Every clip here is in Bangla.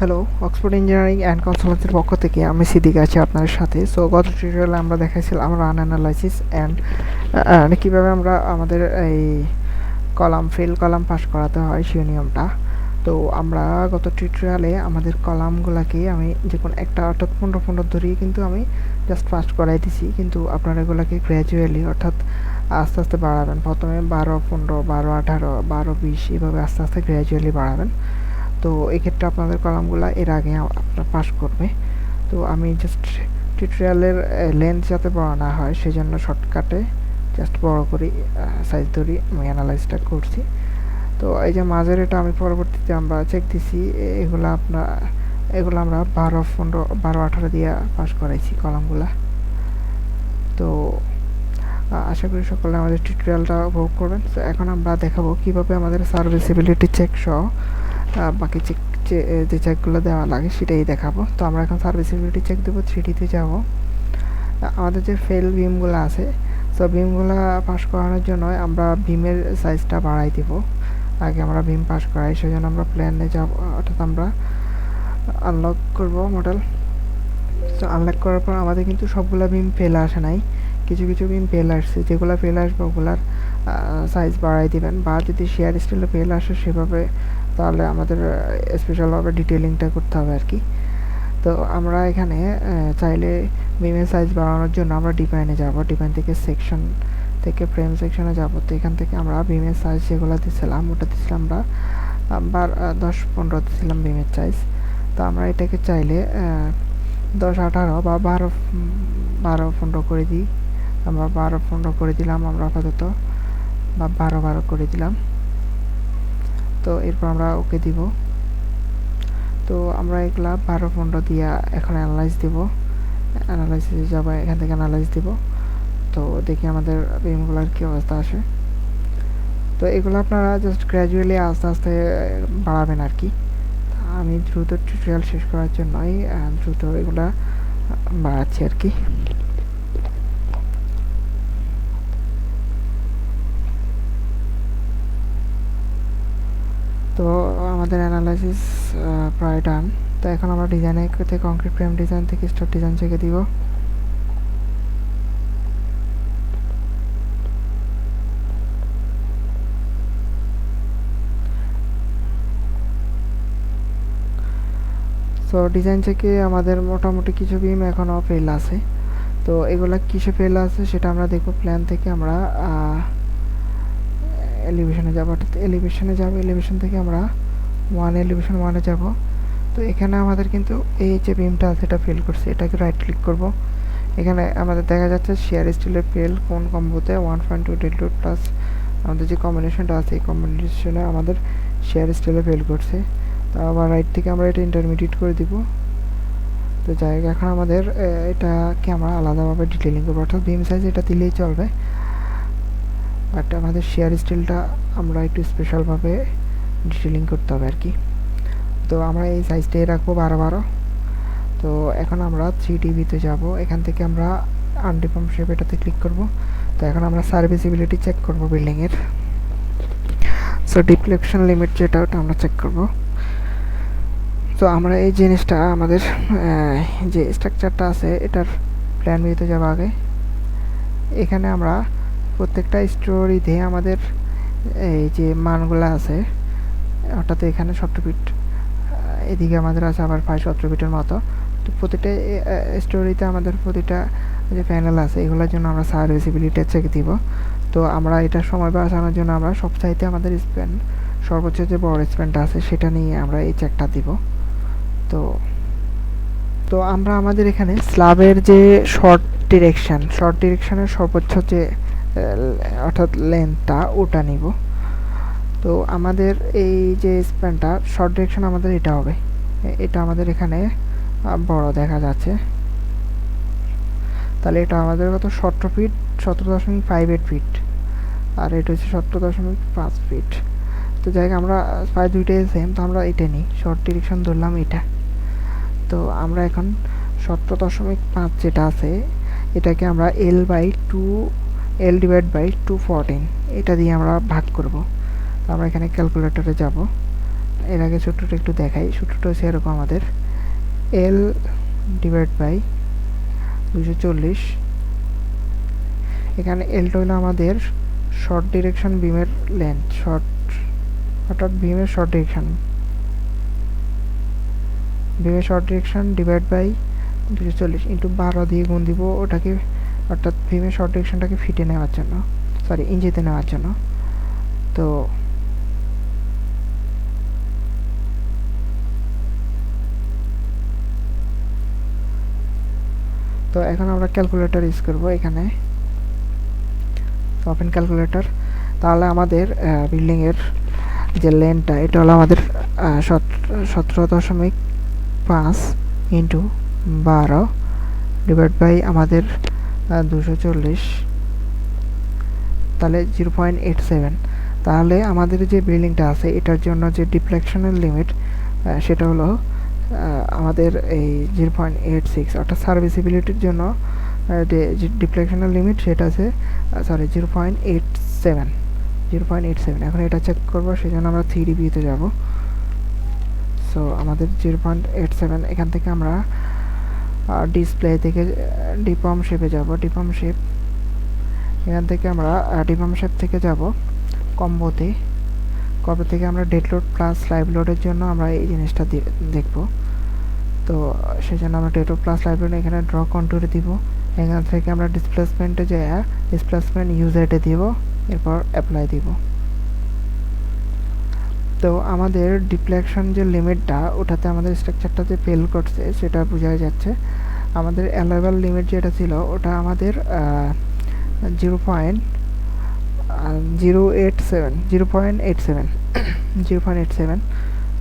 হ্যালো, অক্সফোর্ড ইঞ্জিনিয়ারিং অ্যান্ড কনসালটেন্সির পক্ষ থেকে আমি সিদ্দিক আছি আপনাদের সাথে। সো গত টিউটোরিয়ালে আমরা দেখাইছিলাম আমরা অ্যানালাইসিস অ্যান্ড কীভাবে আমরা আমাদের এই ফিল কলাম পাস করাতে হয় সেই নিয়মটা। তো আমরা গত টিউটোরিয়ালে আমাদের কলামগুলোকে আমি যে কোনো একটা অর্থাৎ 15 ধরেই কিন্তু আমি জাস্ট পাস করাই দিছি, কিন্তু আপনারা এগুলোকে গ্র্যাজুয়ালি অর্থাৎ আস্তে আস্তে বাড়াবেন। প্রথমে 12, 15, 12, 18, 12, 20 এভাবে আস্তে আস্তে গ্র্যাজুয়ালি বাড়াবেন। তো এক্ষেত্রে আপনাদের কলামগুলো এর আগে আপনার পাস করবে। তো আমি জাস্ট টিউটোরিয়ালের লেন্থ যাতে বড় না হয় সেজন্য শর্টকাটে জাস্ট বড় করি সাইজ ধরি আমি অ্যানালাইজটা করছি। তো এই যে মাঝের এটা আমি পরবর্তীতে আমরা চেক দিছি, এগুলো আমরা 12, 15, 12, 18 দিয়ে পাস করাইছি কলামগুলা। তো আশা করি সকলে আমাদের টিউটোরিয়ালটা উপভোগ করবেন। তো এখন আমরা দেখাবো কিভাবে আমাদের সার্ভিসিবিলিটি চেক সহ বাকি যে চেকগুলো দেওয়া লাগে সেটাই দেখাবো। তো আমরা এখন সার্ভিসিবিলিটি চেক দেবো। 3Dতে যাব। আমাদের যে ফেল বিমগুলো আছে, সো বিমগুলো পাস করানোর জন্য আমরা বিমের সাইজটা বাড়াই দিব। আগে আমরা বিম পাস করাই, সেজন্য আমরা প্ল্যানে যাব, অর্থাৎ আমরা আনলক করব মডেল। তো আনলক করার পর আমাদের কিন্তু সবগুলো বিম ফেল আসে নাই, কিছু কিছু বিম ফেল আসছে। যেগুলো ফেল আসবে ওগুলার সাইজ বাড়াই দিবেন, বা যদি শেয়ার স্টিলে ফেল আসে সেভাবে, তাহলে আমাদের স্পেশালভাবে ডিটেলিংটা করতে হবে আর কি। তো আমরা এখানে চাইলে বিমের সাইজ বাড়ানোর জন্য আমরা ডিফাইনে যাব। ডিফাইন থেকে সেকশন থেকে ফ্রেম সেকশনে যাব। তো এখান থেকে আমরা বিমের সাইজ যেগুলো দিয়েছিলাম ওটা দিয়েছিলাম আমরা 10, 15 দিয়েছিলাম বিমের সাইজ। তো আমরা এটাকে চাইলে 10, 18 বা 12, 15 করে দিই। আমরা 12, 15 করে দিলাম আমরা আপাতত, বা 12, 12 করে দিলাম। তো এরপর আমরা ওকে দিব। তো আমরা এগুলা 12, 15 দিয়া এখন অ্যানালাইজ দিব। অ্যানালাইসিসে যাবো, এখান থেকে অ্যানালাইজ দিব। তো দেখি আমাদের বিমগুলোর কী অবস্থা আসে। তো এগুলো আপনারা জাস্ট গ্র্যাজুয়ালি আস্তে আস্তে বাড়াবেন আর কি। আমি দ্রুত টিউটোরিয়াল শেষ করার জন্যই দ্রুত এগুলা বাড়াচ্ছি আর কি। তো আমাদের অ্যানালাইসিস প্রায় ডান। তো এখন আমরা ডিজাইনে থেকে কংক্রিট ফ্রেম ডিজাইন থেকে স্টার ডিজাইন চেকে দিব। সো ডিজাইন থেকে আমাদের মোটামুটি কিছু বিম এখনও ফেল আছে। তো এগুলা কিসে ফেল আছে সেটা আমরা দেখব। প্ল্যান থেকে আমরা এলিভেশনে যাব, অর্থাৎ এলিভেশন থেকে আমরা এলিভেশন 1-এ যাব। তো এখানে আমাদের কিন্তু এই যে বিমটা আছে এটা ফেল করছে, এটাকে রাইট ক্লিক করব। এখানে আমাদের দেখা যাচ্ছে শেয়ার স্টিলের ফেল কোন কম্বোতে 1.2 ডেল্টুড প্লাস আমাদের যে কম্বিনেশনটা আছে এই কম্বিনেশনে আমাদের শেয়ার স্টিলে ফেল করছে। তো আবার রাইট থেকে আমরা এটা ইন্টারমিডিয়েট করে দিব। তো যাই হোক, এখন আমাদের এটাকে আমরা আলাদাভাবে ডিটেলিং করবো, অর্থাৎ বিম সাইজ এটা দিলেই চলবে, বাট আমাদের শেয়ার স্টিলটা আমরা একটু স্পেশালভাবে ডিটেলিং করতে হবে আর কি। তো আমরা এই সাইজটাই রাখবো 12, 12। তো এখন আমরা 3Dতে যাব। এখান থেকে আমরা আনডিফর্ম শেপ এটাতে ক্লিক করব। তো এখন আমরা সার্ভিসিবিলিটি চেক করব বিল্ডিংয়ের। সো ডিফ্লেকশন লিমিট যেটা ওটা আমরা চেক করব। তো আমরা এই জিনিসটা আমাদের যে স্ট্রাকচারটা আছে এটার প্ল্যান ভিউতে যাব আগে। এখানে আমরা প্রত্যেকটা স্টোরিতে আমাদের এই যে মানগুলো আছে, অর্থাৎ এখানে 17 ফিট, এদিকে আমাদের আছে আবার 17 ফিটের মতো। তো প্রতিটা স্টোরিতে আমাদের প্রতিটা যে প্যানেল আছে এগুলোর জন্য আমরা সার্ভিসিবিলিটি চেক দিব। তো আমরা এটা সময় বাঁচানোর জন্য আমরা সবচাইতে আমাদের স্প্যান সর্বোচ্চ যে বড় স্প্যানটা আছে সেটা নিয়ে আমরা এই চেকটা দিব। তো আমরা আমাদের এখানে স্ল্যাবের যে শর্ট ডিরেকশনের সর্বোচ্চ যে অর্থাৎ লেন্থটা ওটা নিব। তো আমাদের এই যে স্প্যানটা শর্ট ডিরেকশন আমাদের এটা হবে, এটা আমাদের এখানে বড় দেখা যাচ্ছে। তাহলে এটা আমাদের কত? 17 ফিট, 17.58 ফিট, আর এটা হচ্ছে 17.5 ফিট। তো যাই হোক, আমরা প্রায় দুইটাই সেম, তো আমরা এটা নিই, শর্ট ডিরেকশন ধরলাম এটা। তো আমরা এখন 17.5 যেটা আছে এটাকে আমরা L ডিভাইড বাই 214 এটা দিয়ে আমরা ভাগ করব। তো আমরা এখানে ক্যালকুলেটরে যাব, এর আগে সূত্রটা একটু দেখাই। সূত্রটা হচ্ছে এরকম, আমাদের L ডিভাইড বাই 240। এখানে এলটা হলো আমাদের শর্ট ডিরেকশন বিমের লেন্থ, অর্থাৎ বিমের short direction divide by 240 into 12 দিয়ে গুণ দিব ওটাকে, অর্থাৎ বিমের শর্ট ডিরেকশনটাকে ফিটে নেওয়ার জন্য, সরি ইঞ্চিতে নেওয়ার জন্য। তো এখন আমরা ক্যালকুলেটর ইউজ করব এখানে, ওপেন ক্যালকুলেটর। তাহলে আমাদের বিল্ডিংয়ের যে লেনটা এটা হলো আমাদের 17.5 ইন্টু 12 ডিভাইড বাই আমাদের 240, তাহলে 0.87। তাহলে আমাদের যে বিল্ডিংটা আছে এটার জন্য যে ডিফ্লেকশনের লিমিট সেটা হলো আমাদের এই 0.86, অর্থাৎ সার্ভিসিবিলিটির জন্য যে ডিফ্লেকশনের লিমিট সেটা আছে 0.87। এখন এটা চেক করবো, সেই জন্য আমরা 3D ভিউতে যাব। সো আমাদের 0.87, এখান থেকে আমরা ডিসপ্লে থেকে ডিফর্ম শেপে যাব। ডিফর্ম শেপ, এখান থেকে আমরা ডিফর্ম শেপ থেকে যাব কম্বোতে। কবে থেকে আমরা ডেড লোড প্লাস লাইভ লোডের জন্য আমরা এই জিনিসটা দেখব। তো সেই জন্য আমরা dead load plus live load এখানে ড্র কন্টুরে দিব। এখান থেকে আমরা ডিসপ্লেসমেন্টে যে ডিসপ্লেসমেন্ট ইউজেটে দিব, এরপর অ্যাপ্লাই দিব। তো আমাদের ডিফ্লেকশন যে লিমিটটা ওটাতে আমাদের স্ট্রাকচারটা যে ফেল করছে সেটা বোঝা যাচ্ছে। আমাদের অ্যালাইভাল লিমিট যেটা ছিল ওটা আমাদের 0.87।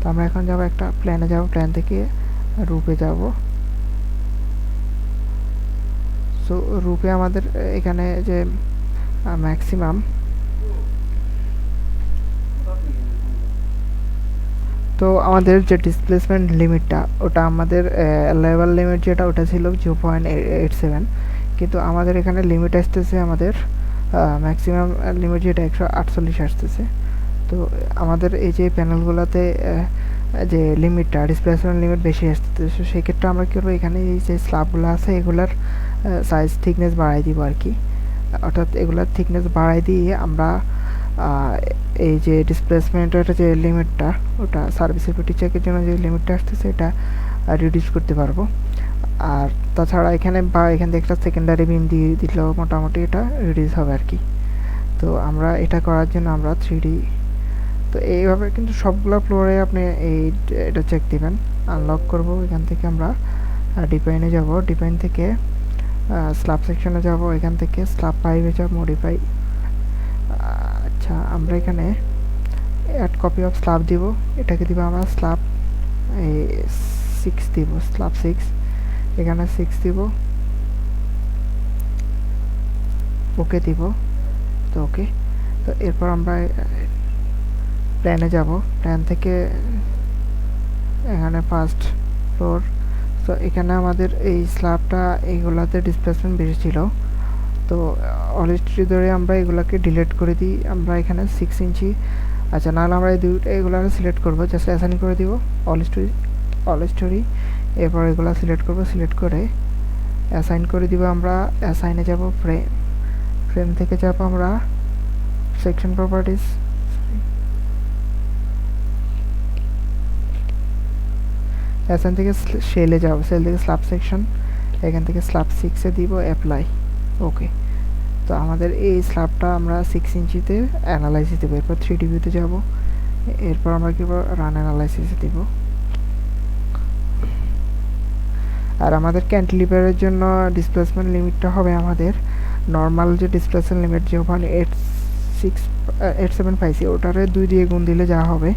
তো আমরা এখন যাব একটা প্ল্যানে যাব, প্ল্যান থেকে রূপে যাব। সো রূপে আমাদের এখানে যে ম্যাক্সিমাম, তো আমাদের যে ডিসপ্লেসমেন্ট লিমিটটা ওটা আমাদের লেভেল লিমিট যেটা ওটা ছিল 0.87, কিন্তু আমাদের এখানে লিমিট আসতেছে আমাদের ম্যাক্সিমাম লিমিট যেটা 148 আসতেছে। তো আমাদের এই যে প্যানেলগুলোতে যে লিমিটটা ডিসপ্লেসমেন্ট লিমিট বেশি আসতেছে, সেই ক্ষেত্রে আমরা কী করবো, এখানে এই যে স্ল্যাবগুলো আছে এগুলার সাইজ থিকনেস বাড়াই দিব আর কি। অর্থাৎ এগুলার থিকনেস বাড়াই দিয়ে আমরা এই যে ডিসপ্লেসমেন্টের যে লিমিটটা ওটা সার্ভিসিবিলিটি চেকের জন্য যে লিমিটটা আসতেছে এটা রিডিউস করতে পারবো। আর তাছাড়া এখানে থেকে একটা সেকেন্ডারি বিম দিয়ে দিলেও মোটামুটি এটা রিডিউস হবে আর কি। তো আমরা এটা করার জন্য আমরা 3D, তো এইভাবে কিন্তু সবগুলো ফ্লোরে আপনি এটা চেক দিবেন। আনলক করব, এখান থেকে আমরা ডিফাইনে যাব, ডিফাইন থেকে স্ল্যাব সেকশনে যাব, এখান থেকে স্ল্যাব পাইপে যাব, মডিফাই। আচ্ছা, আমরা এখানে অ্যাড কপি অফ স্ল্যাব দিব, এটাকে দিব আমরা স্ল্যাব 6 দিব, স্ল্যাব 6, এখানে 6 দিব, ওকে দিব। তো ওকে, তো এরপর আমরা প্ল্যানে যাব, প্ল্যান থেকে এখানে ফার্স্ট ফ্লোর। তো এখানে আমাদের এই স্ল্যাবটা এইগুলাতে ডিসপ্লেসমেন্ট বেশি ছিল, তো অলরেডি ধরে আমরা এগুলাকে ডিলিট করে দিই। আমরা এখানে 6 ইঞ্চি, আচ্ছা নাহলে আমরা এই দুটো এগুলাকে সিলেক্ট করবো, জাস্ট অ্যাসাইন করে দিব অল স্টোরি। এরপর এগুলো সিলেক্ট করব, সিলেক্ট করে অ্যাসাইন করে দিব। আমরা অ্যাসাইনে যাব, ফ্রেম থেকে যাব আমরা সেকশন প্রপার্টিজ, অ্যাসাইন থেকে সেলে যাব, সেল থেকে স্ল্যাব সেকশন, এখান থেকে স্ল্যাব 6-এ দিব, অ্যাপ্লাই, ওকে। তো আমাদের এই স্ল্যাবটা আমরা 6 ইঞ্চিতে অ্যানালাইসিস দেবো। এরপর 3D ভিউতে যাব, এরপর আমরা কি রান অ্যানালাইসিসে দিব। আর আমাদের ক্যান্টিলিভারের জন্য ডিসপ্লেসমেন্ট লিমিটটা হবে আমাদের নর্মাল যে ডিসপ্লেসমেন্ট লিমিট 0.87 পাইছি ওটারে 2 দিয়ে গুণ দিলে যা হবে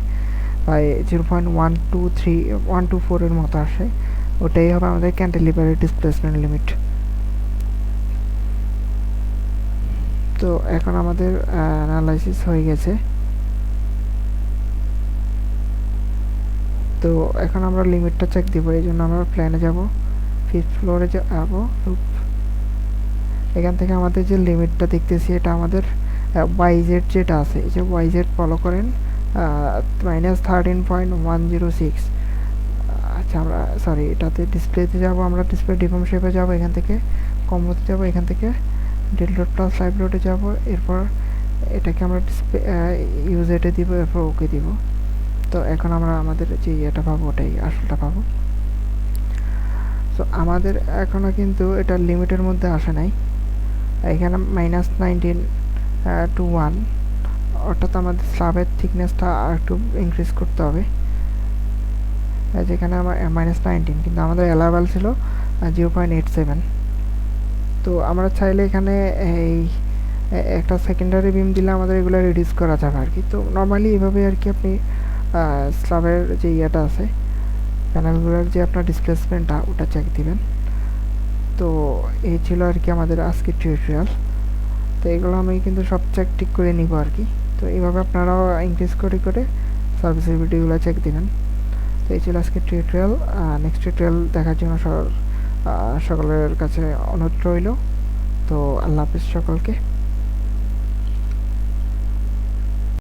প্রায় 0.124 এর মতো আসে, ওটাই হবে আমাদের ক্যান্টিলিভারের ডিসপ্লেসমেন্ট লিমিট। তো এখন আমাদের অ্যানালাইসিস হয়ে গেছে। তো এখন আমরা লিমিটটা চেক দিব, এই জন্য আমরা প্ল্যানে যাব, 5th ফ্লোরে যাব, এখান থেকে আমাদের যে লিমিটটা দেখতেছি এটা আমাদের ওয়াইজেড যেটা আছে, এই যে ওয়াইজেড ফলো করেন, -13.106। আচ্ছা আমরা সরি এটাতে ডিসপ্লেতে যাব, আমরা ডিসপ্লে ডিফর্ম শেপে যাব, এখান থেকে কম্বোতে যাব, এখান থেকে ডেল ডট প্লাস লাইভ ডটে যাব, এরপর এটাকে আমরা ডিসপ্লে ইউজ এটে দিব, এরপর ওকে দিব। তো এখন আমরা আমাদের যে এটা পাবো ওটাই আসলটা পাবো। সো আমাদের এখনও কিন্তু এটা লিমিটের মধ্যে আসে নাই, এখানে -19 to 1, অর্থাৎ আমাদের স্ল্যাবের থিকনেসটা আর একটু ইনক্রিজ করতে হবে। যেখানে আমার -19, কিন্তু আমাদের অ্যালাউয়েবল ছিল 0.87। তো আমরা চাইলে এখানে এই একটা সেকেন্ডারি বিম দিলে আমাদের এগুলো রিডিউস করা যাবে আর কি। তো নর্মালি এভাবে আর কি আপনি স্ল্যাবের যে ইয়েটা আছে, প্যানেলগুলোর যে আপনার ডিসপ্লেসমেন্টটা ওটা চেক দিবেন। তো এই ছিল আর কি আমাদের আজকের টিউটোরিয়াল। তো এগুলো আমি কিন্তু সব চেক ঠিক করে নিব আর কি। তো এইভাবে আপনারাও ইনক্রিজ করে করে সার্ভিসের ভিডিওগুলো চেক দিবেন। তো এই ছিল আজকের টিউটোরিয়াল। নেক্সট টিউটোরিয়াল দেখার জন্য সকলের কাছে অনুরোধ রইল। তো আল্লাহ হাফিজ সকলকে।